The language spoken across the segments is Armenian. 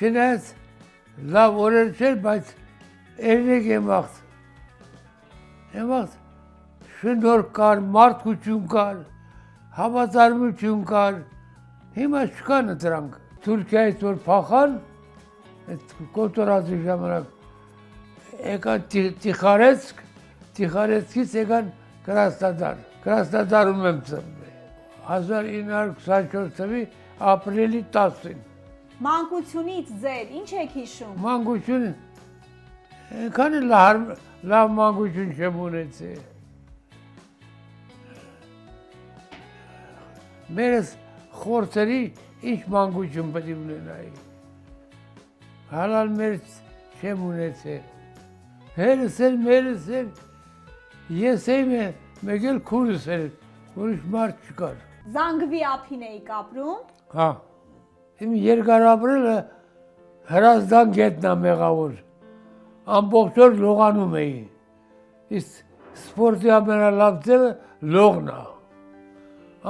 չնայած լավ օրեր չէր, բայց երնեք եմաղթ։ Եմաղթ շնորհ կար, մարդկություն կար, համատարմություն կար, հիմա չկան դրանք։ Թուրքիայից որ փախան, այդ կոտորածի ժամանակ եկան Տիխարեցկից եկան Կրասնոդար, Կրասնոդարում եմ ծնվել, 1924 թվականի ապրիլի 10-ին։ Մանկությունից ձեր ինչ եք հիշում։ Մանկություն, այնքան լավ մանկություն չեմ ունեցել։ Մերս խորցերի ինչ մանկություն պետք է ունենայի։ Հալալ մերս չեմ ունեցել։ Հերս էլ, մերս էլ, ես եմ մեկ էլ քուրս էլ, ուրիշ մարդ չկար։ Զանգվի ափին էիք ապրում։ Հա, իմ երկար ապրելը Հրազդան գետնա մեղավոր, ամբողջ օր լողանում էի, իսկ սպորտի ամենալավ ձևը լողն է,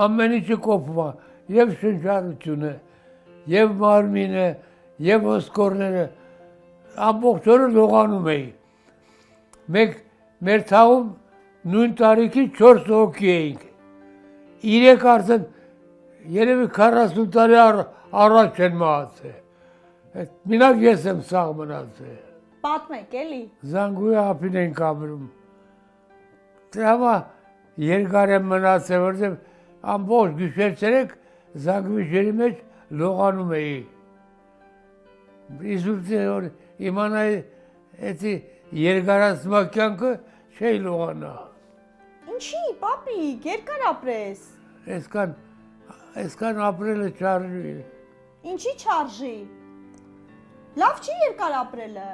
ամեն ինչը կոփվում է, և շնչառությունը, և մարմինը, և ոսկորները, ամբողջ օրը լողանում էի, մեր թաղում նույն տարիքի 4 հոգի էինք, 3 արդեն երևի 40 տարի առաջ են մահացել, մինակ ես եմ սաղ մնացել։ Պատմեք էլի։ Զանգուի ափին ենք ապրում։ Դրա համար երկար եմ մնացել, որտեղ ամբողջ գիշեր ցերեկ զանգվի ջրի մեջ լողանում էի։ Իսկ որ իմանայի էդի երկարացնող կյանքը չէի լողանա։ Ինչի, պապիկ, երկար ապրես։ Այսքան ապրելը չարժի։ Ինչի չարժի։ Լավ չի երկար ապրելը։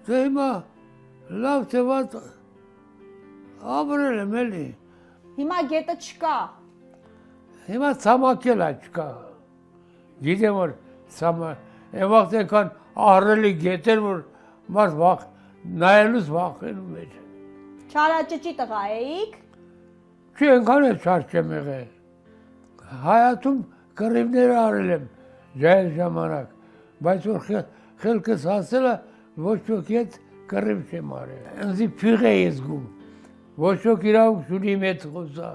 Դե հիմա լավ թե վատ ապրել եմ էլի։ Հիմա գետը չկա։ Հիմա ցամաքել է չկա։ Գիտեմ որ այն վաղտ այնքան ահռելի գետեր, որ մարդ նայելուց վախենում էր։ Չարաճճի տղա էիք։ Չի այնքան է չար չեմ եղել։ Հայատում կռիվներ արել եմ ջահել ժամանակ, բայց որ խելքս հասել է, ոչ ոքի հետ կռիվ չեմ արել։ Ինձի փյուղ էի զգում, ոչ ոք իրավունք չունի մեծ խոսա,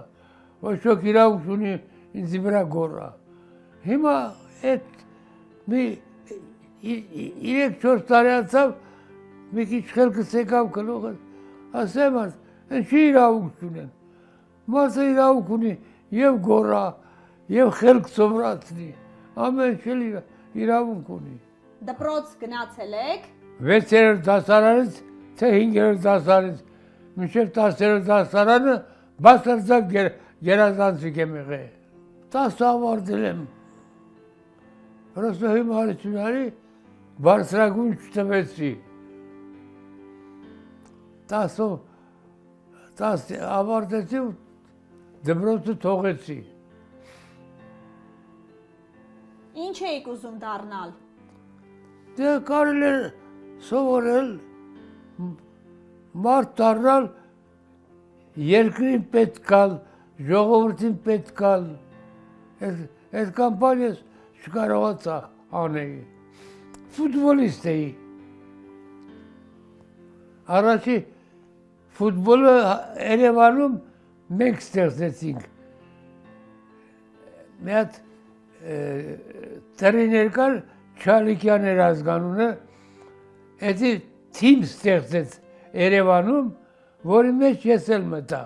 ոչ ոք իրավունք չունի ինձի վրա գոռա։ Հիմա այդ մի 3-4 տարի անցավ, մի քիչ խելքս եկավ գլուխս, ասեմ աս, ինչի իրավունք չունեն։ Մարդը իրավունք ունի և գոռա, և խելք սովորացնի, ամեն ինչ իրավունք ունի։ Դպրոց գնացել եք։ 6-րդ դասարանից, թե 5-րդ դասարանից, մինչև 10-րդ դասարանը բարձրաձակ գերազանցիկ եմ եղել։ 10 ավարտել եմ։ Պրոստո հիմա հարությունարի բարձրագույն չտվեցի։ 10 ավարտեցի ու դպրոցը թողեցի։ Ինչ էիք ուզում դառնալ։ Դե կարել է սովորել, մարդ դառնալ, երկրին պետք գալ, ժողովրդին պետք գալ, այդ կամպան ես չկարողացա անեի, ֆուտբոլիստ էի, առաջի ֆուտբոլը Երևանում մենք ստեղծեցինք, մի հատ տրեյներ կար Չալիկյան էր ազգանունը, էդի թիմ ստեղծեց Երևանում, որի մեջ ես էլ մտա։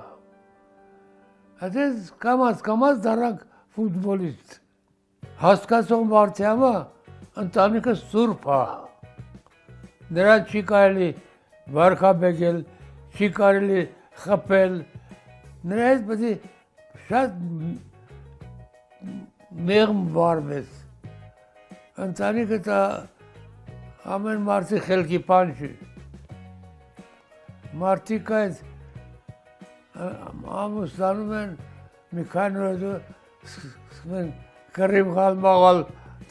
Այդպես կամաց դառանք ֆուտբոլիստ։ Հասկացող մարդի համար ընտանիքը սուրբ է։ Նրա չի կարելի վարքաբեկել, չի կարելի խփել, նրա հետ պետք է շատ մեղմ վարվես։ Ընտանիքը դա ամեն մարդի խելքի բան չի։ Մարդիկ այդ ամուսնանում են մի քանի օր սկսում են կռիվ գալ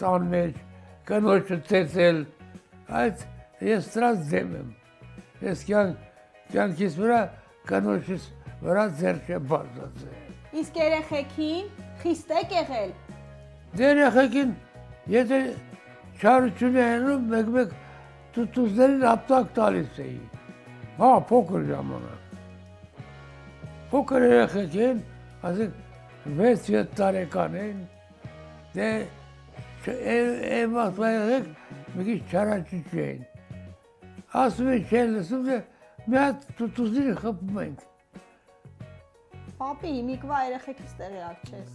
տան մեջ, կնոջը ծեծել, այդ ես դրանց դեմ եմ։ Ես կյանքիս վրա կնոջս վրա ձեռ չեմ բարձրացրել։ Իսկ երեխեքին խիստ եք եղել։ Դե երեխեքին, եթե չարություն էնում, մեկ տուտուզներին ապտակ տալիս էի։ Հա, փոքր ժամանակ։ Փոքր երեխեք են, ասենք 6-7 տարեկան են, դե էմասվա երեխեք մի քիչ չարաճիճ էին։ Ասում են չեն լսում, դե մի հատ տուտուզին խփում ենք։ Պապի, հիմիկվա երեխեքից տեղյակ չես։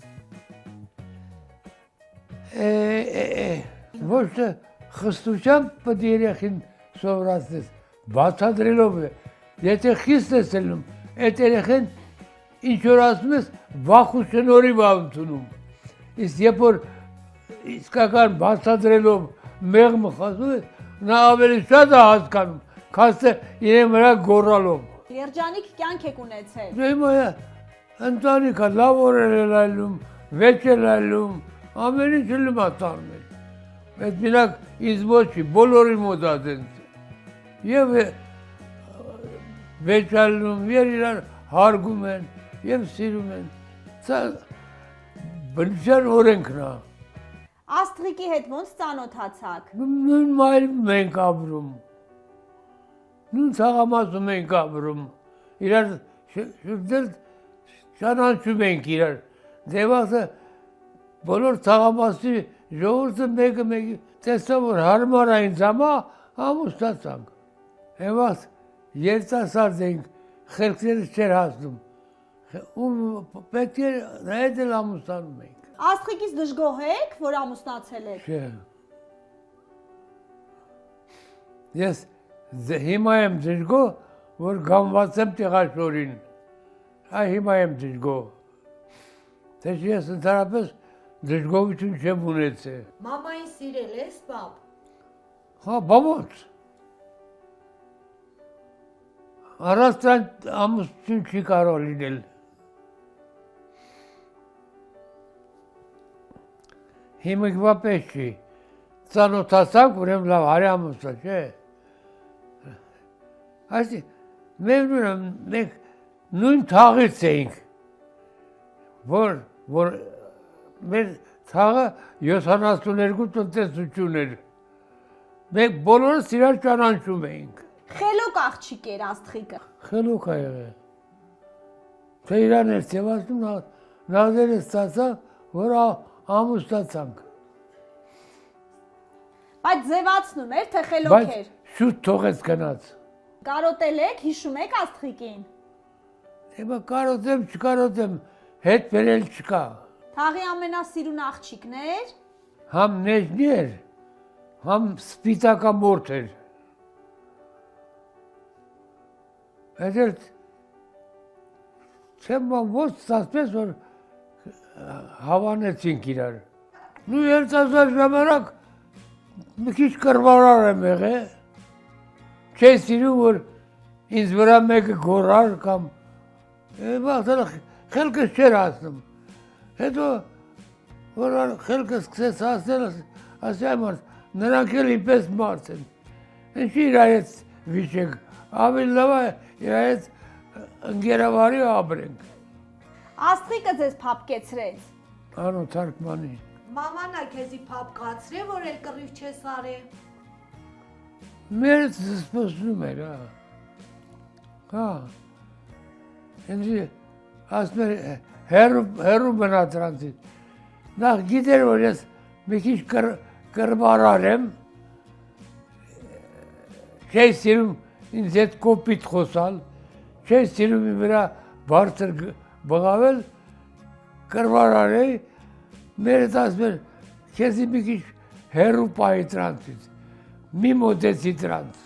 Ոչ թե խստությամբ պետք է երեխին սովորացնես, բացատրելով է։ Եթե խիստ ես ելնում, այդ երեխեն ինչ որ ասում ես, վախ ու շնորհիվ ա ընդունում։ Իսկ երբ որ իսկական բացատրելով մեղմը խոսում ես, նա ավելի շատ է հասկանում, քան թե իրեն վրա գոռալով։ Երջանիկ կյանք եք ունեցել։ Դե հիմա ընտանիքը լավ օրեր է լայլում, վեճ է լայլում, ամեն ինչ լում է տանում։ Այդ մենակ ինձ ոչի, բոլորի մոտ է դենց։ Եվ վեճալնում, և իրար հարգում են, և սիրում են։ Սա բնության օրենքն է։ Աստղիկի հետ ոնց ծանոթացաք։ Նույն մայրում ենք ապրում։ Նույն ցաղամասում ենք ապրում։ Իրար շուտել ճանաչում ենք իրար։ Դեվասը բոլոր ցաղամասի ժողովուրդը մեկը տեսավ, որ հարմարային ժամա ամուսնացանք։ Եվաս երիտասարդ ենք, խելքներս չէր հասնում։ Պետք է այդ էլ ամուսնանում ենք։ Աստղիկից դժգոհ եք, որ ամուսնացել եք։ Չէ։ Ես հիմա եմ դժգոհ, որ գանված եմ տեղաշորին։ Այ հիմա եմ դժգոհ։ Թե ես ընդհանրապես դժգոհություն չեմ ունեցել։ Մամային սիրել ես, պապ։ Հա, բամոց։ Առանց դրան ամուսնություն չի կարող լինել։ Հիմիկվա պես չի։ Ծանոթացանք, ուրեմն լավ հարի ամուսնա, չէ։ Այսինքն, մենք նույն թաղից էինք, որ մեր թաղը 72 տնտեսություն էր։ Մենք բոլորս իրար ճանաչում էինք։ Խելոք աղջիկ էր Աստղիկը։ Խելոք ա եղել։ Թե իրան էր ծևացնում, նազերը ստացա, որ ամուսնացանք։ Բայց ձևացնում էր, թե խելոք Բայց էր։ շուտ թողեց գնաց։ Կարոտել եք, հիշում եք Աստղիկին։ Հիմա կարոտեմ, չկարոտեմ, հետ բերել չկա։ Թաղի ամենասիրուն աղջիկն էր։ Համ նեժնի էր, համ սպիտակամորթ էր։ Այդ էլ չեմ ոնց ստացվեց, որ հավանեցինք իրար։ Նու երիտասարդ ժամանակ մի քիչ կռվարար եմ եղել։ Չէի սիրում, որ ինձ վրա մեկը գոռար կամ խելքս չէր հասնում։ Հետո որ խելքս սկսեց հասնել, ասի այ նրանք էլ ինպես մարդ են։ Ինչի իր այդ վիճեք, ավելի լավ է իր այդ ընկերավարի ապրենք։ Աստղիկը ձեզ փափկեցրեց։ Անո թարգմանի։ Մաման ա քեզի փափկացրե, որ էլ կռիվ չես արի։ Մերս զսպոսնում էր, հա։ Ինձի ասում էր հերու մնա դրանցից։ Նախ գիտեր, որ ես մի քիչ կռվարար եմ, չէի սիրում ինձ հետ կոպիտ խոսալ, չէի սիրում իմ վրա բարձր բղավել, կռվարար էի, մերս ասում էր, քեզի մի քիչ հերու պահի դրանցից, մի մոտեցի դրանց։